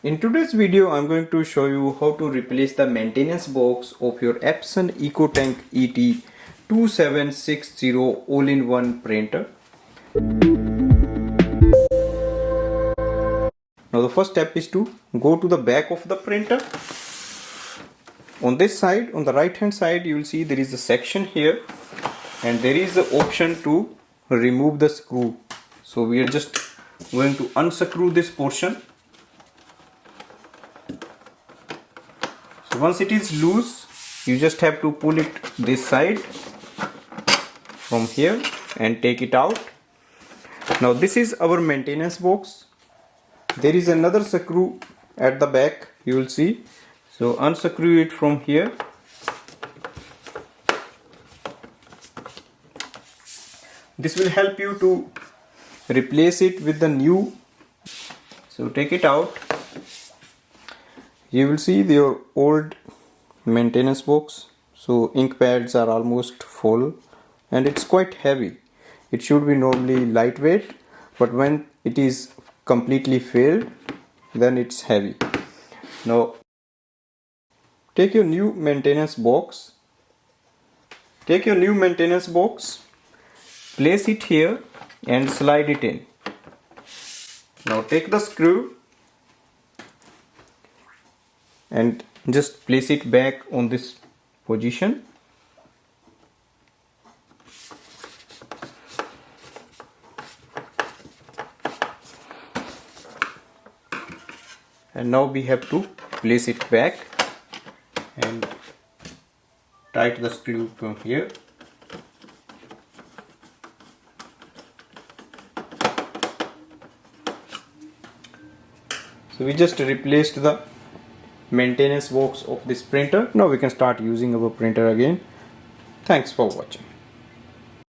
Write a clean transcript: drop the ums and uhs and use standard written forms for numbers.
In today's video, I'm going to show you how to replace the maintenance box of your Epson Ecotank ET-2760 All-in-one printer. Now the first step is to go to the back of the printer. On this side, on the right hand side, you will see there is a section here and there is the option to remove the screw. So we are just going to unscrew this portion. So once it is loose, you just have to pull it this side from here and take it out. Now this is our maintenance box. There is another screw at the back, you will see. So unscrew it from here. This will help you to replace it with the new. So take it out. You will see your old maintenance box. So ink pads are almost full and it's quite heavy. It should be normally lightweight, but when it is completely filled, then it's heavy. Now take your new maintenance box. Place it here and slide it in. Now take the screw and just place it back on this position. And now we have to place it back and tighten the screw from here. So we just replaced the maintenance box of this printer. Now we can start using our printer again. Thanks for watching.